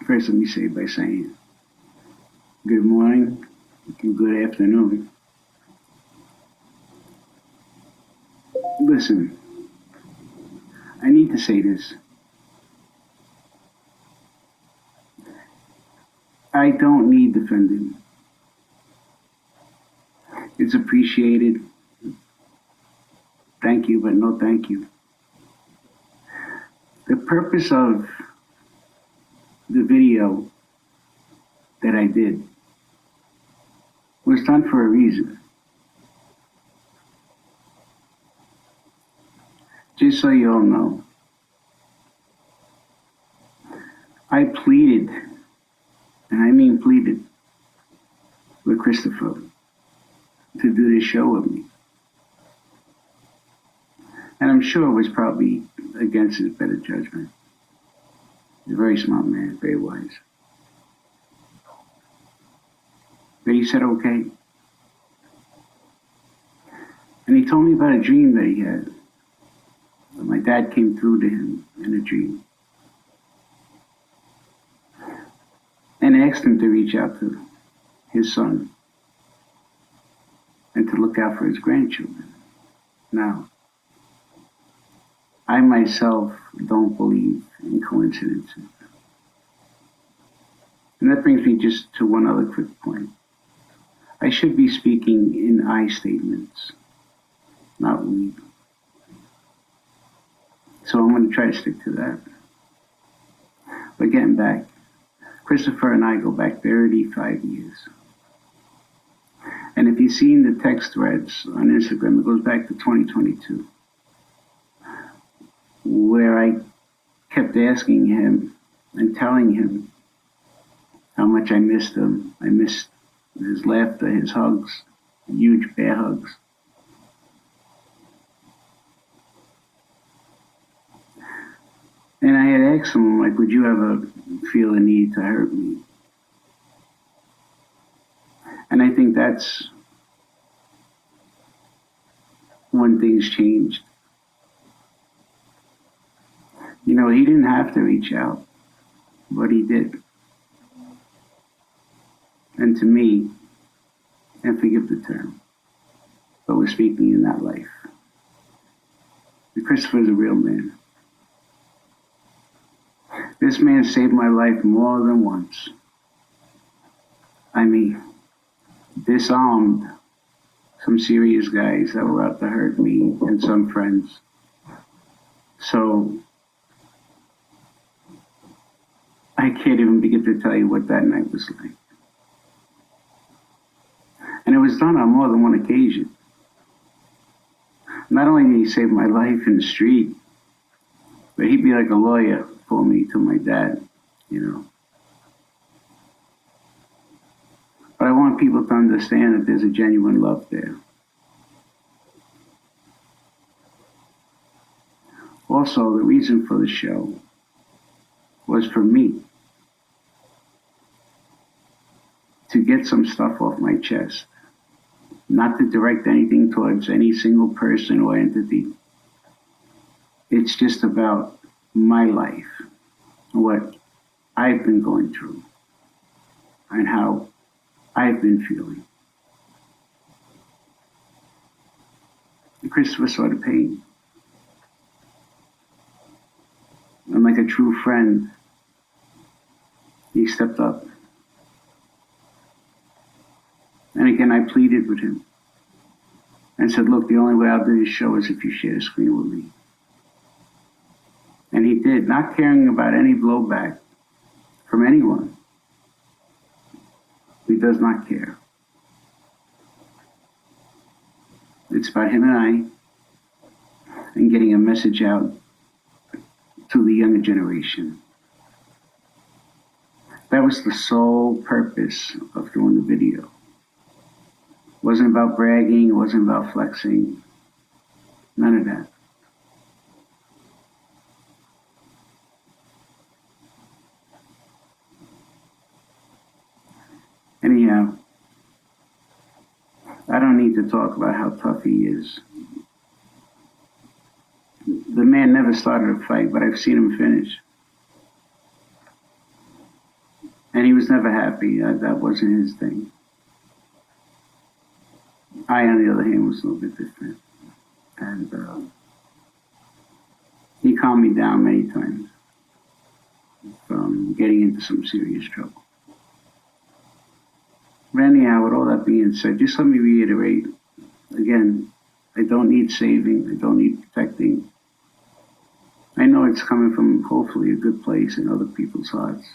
First, let me say by saying good morning, good afternoon. Listen, I need to say this. I don't need defending. It's appreciated. Thank you, but no thank you. The purpose of the video that I did was done for a reason. Just so you all know, I pleaded, and I mean pleaded, with Christopher to do this show with me. And I'm sure it was probably against his better judgment. He's a very smart man, very wise. But he said okay. And he told me about a dream that he had. My dad came through to him in a dream and asked him to reach out to his son and to look out for his grandchildren. Now, I myself don't believe in coincidences. And that brings me just to one other quick point. I should be speaking in I statements, not we. So I'm going to try to stick to that. But getting back, Christopher and I go back 35 years. And if you've seen the text threads on Instagram, it goes back to 2022, where I kept asking him and telling him how much I missed him. I missed his laughter, his hugs, huge bear hugs. And I had asked him, like, would you ever feel a need to hurt me? And I think that's when things changed. You know, he didn't have to reach out, but he did. And to me, and forgive the term, but we're speaking in that life. Christopher's a real man. This man saved my life more than once. I mean, disarmed some serious guys that were out to hurt me and some friends. So I can't even begin to tell you what that night was like. And it was done on more than one occasion. Not only did he save my life in the street, but he'd be like a lawyer for me to my dad, you know. But I want people to understand that there's a genuine love there. Also, the reason for the show was for me to get some stuff off my chest, not to direct anything towards any single person or entity. It's just about my life, what I've been going through, and how I've been feeling. And Christopher saw the pain. And like a true friend, he stepped up. And again, I pleaded with him and said, look, the only way I'll do this show is if you share the screen with me. And he did, not caring about any blowback from anyone. He does not care. It's about him and I and getting a message out to the younger generation. That was the sole purpose of doing the video. It wasn't about bragging, it wasn't about flexing, none of that. Anyhow, I don't need to talk about how tough he is. The man never started a fight, but I've seen him finish. And he was never happy. That wasn't his thing. I, on the other hand, was a little bit different. And he calmed me down many times from getting into some serious trouble. But anyhow, with all that being said, just let me reiterate again, I don't need saving, I don't need protecting. I know it's coming from hopefully a good place in other people's hearts.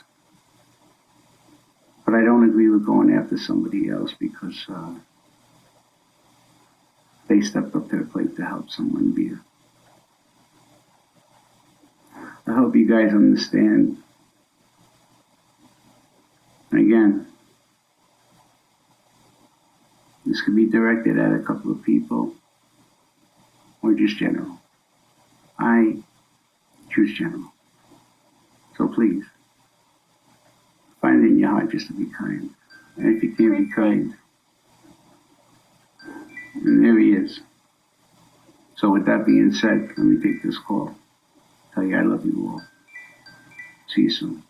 But I don't agree with going after somebody else because they stepped up to the plate to help someone be. I hope you guys understand. And again, this could be directed at a couple of people or just general. I choose general. So please, find it in your heart just to be kind. And if you can't be kind, and there he is. So with that being said, let me take this call. Tell you I love you all. See you soon.